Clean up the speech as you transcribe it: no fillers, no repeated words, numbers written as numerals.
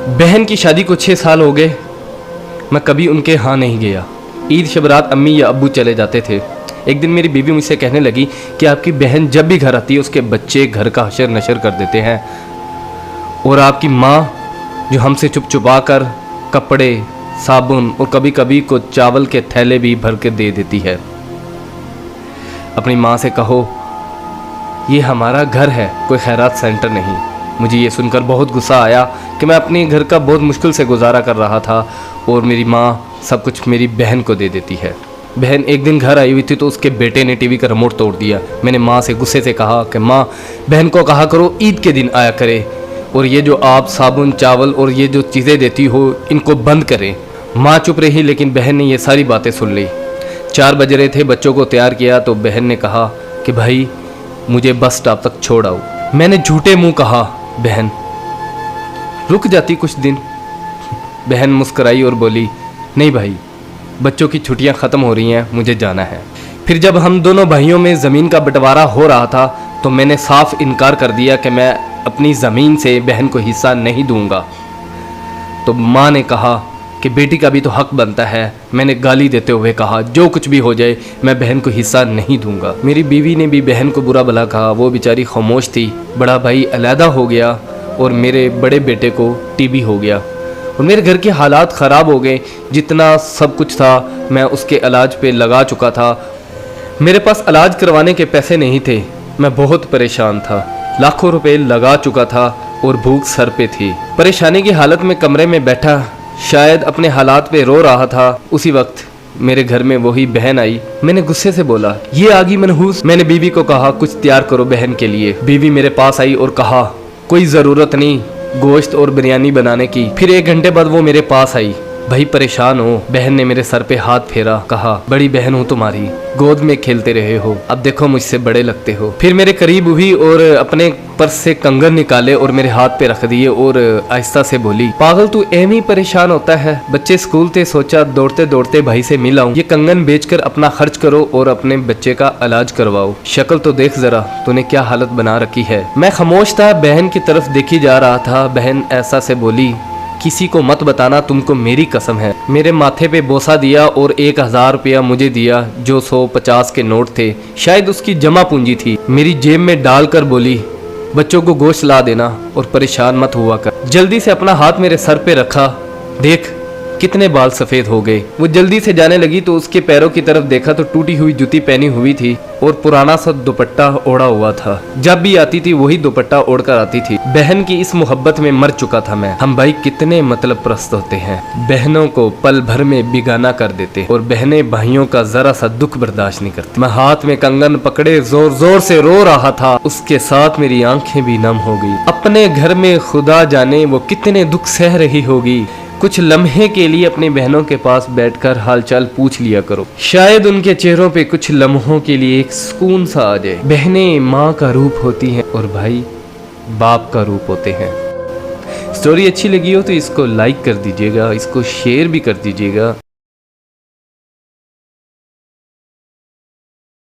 बहन की शादी को 6 साल हो गए, मैं कभी उनके यहाँ नहीं गया। ईद शब रात अम्मी या अब्बू चले जाते थे। एक दिन मेरी बीवी मुझसे कहने लगी कि आपकी बहन जब भी घर आती है उसके बच्चे घर का हशर नशर कर देते हैं, और आपकी माँ जो हमसे चुप चुपा कर कपड़े, साबुन और कभी कभी को चावल के थैले भी भर के दे देती है। अपनी माँ से कहो ये हमारा घर है, कोई खैरात सेंटर नहीं। मुझे ये सुनकर बहुत गुस्सा आया कि मैं अपने घर का बहुत मुश्किल से गुजारा कर रहा था और मेरी माँ सब कुछ मेरी बहन को दे देती है। बहन एक दिन घर आई हुई थी तो उसके बेटे ने टीवी का रिमोट तोड़ दिया। मैंने माँ से गुस्से से कहा कि माँ, बहन को कहा करो ईद के दिन आया करे, और ये जो आप साबुन, चावल और ये जो चीज़ें देती हो इनको बंद करें। माँ चुप रही, लेकिन बहन ने ये सारी बातें सुन ली। 4 बज रहे थे, बच्चों को तैयार किया तो बहन ने कहा कि भाई मुझे बस स्टॉप तक छोड़ आओ। मैंने झूठे मुंह कहा बहन रुक जाती कुछ दिन। बहन मुस्कुराई और बोली नहीं भाई, बच्चों की छुट्टियां ख़त्म हो रही हैं, मुझे जाना है। फिर जब हम दोनों भाइयों में ज़मीन का बंटवारा हो रहा था तो मैंने साफ इनकार कर दिया कि मैं अपनी ज़मीन से बहन को हिस्सा नहीं दूंगा। तो माँ ने कहा कि बेटी का भी तो हक बनता है। मैंने गाली देते हुए कहा जो कुछ भी हो जाए मैं बहन को हिस्सा नहीं दूंगा। मेरी बीवी ने भी बहन को बुरा भला कहा, वो बेचारी खामोश थी। बड़ा भाई अलहदा हो गया और मेरे बड़े बेटे को टीबी हो गया और मेरे घर के हालात ख़राब हो गए। जितना सब कुछ था मैं उसके इलाज पे लगा चुका था। मेरे पास इलाज करवाने के पैसे नहीं थे। मैं बहुत परेशान था, लाखों रुपए लगा चुका था और भूख सर पे थी। परेशानी की हालत में कमरे में बैठा शायद अपने हालात पे रो रहा था। उसी वक्त मेरे घर में वही बहन आई। मैंने गुस्से से बोला ये आ गई मनहूस। मैंने बीवी को कहा कुछ तैयार करो बहन के लिए। बीवी मेरे पास आई और कहा कोई ज़रूरत नहीं गोश्त और बिरयानी बनाने की। फिर 1 घंटे बाद वो मेरे पास आई। भाई परेशान हो। बहन ने मेरे सर पे हाथ फेरा, कहा बड़ी बहन हूँ तुम्हारी, गोद में खेलते रहे हो, अब देखो मुझसे बड़े लगते हो। फिर मेरे करीब हुई और अपने पर्स से कंगन निकाले और मेरे हाथ पे रख दिए और आहिस्ता से बोली पागल तू एम ही परेशान होता है। बच्चे स्कूल थे, सोचा दौड़ते दौड़ते भाई से मिल आऊं। ये कंगन बेचकर अपना खर्च करो और अपने बच्चे का इलाज करवाओ। शक्ल तो देख जरा तूने क्या हालत बना रखी है। मैं खामोश था, बहन की तरफ देखी जा रहा था। बहन ऐसा से बोली किसी को मत बताना, तुमको मेरी कसम है। मेरे माथे पे बोसा दिया और 1000 रुपया मुझे दिया जो 150 के नोट थे, शायद उसकी जमा पूंजी थी। मेरी जेब में डालकर बोली बच्चों को गोश्त ला देना और परेशान मत हुआ कर। जल्दी से अपना हाथ मेरे सर पे रखा, देख कितने बाल सफ़ेद हो गए। वो जल्दी से जाने लगी तो उसके पैरों की तरफ देखा तो टूटी हुई जूती पहनी हुई थी और पुराना सा दुपट्टा ओढ़ा हुआ था। जब भी आती थी वही दुपट्टा ओढ़कर आती थी। बहन की इस मोहब्बत में मर चुका था मैं। हम भाई कितने मतलब प्रस्त होते हैं, बहनों को पल भर में बिगाना कर देते और बहनें भाइयों का जरा सा दुख बर्दाश्त नहीं करती। मैं हाथ में कंगन पकड़े जोर जोर से रो रहा था, उसके साथ मेरी आंखें भी नम हो गई। अपने घर में खुदा जाने वो कितने दुख सह रही होगी। कुछ लम्हे के लिए अपनी बहनों के पास बैठकर हालचाल पूछ लिया करो, शायद उनके चेहरों पे कुछ लम्हों के लिए एक सुकून सा आ जाए। बहनें माँ का रूप होती हैं और भाई बाप का रूप होते हैं। स्टोरी अच्छी लगी हो तो इसको लाइक कर दीजिएगा, इसको शेयर भी कर दीजिएगा।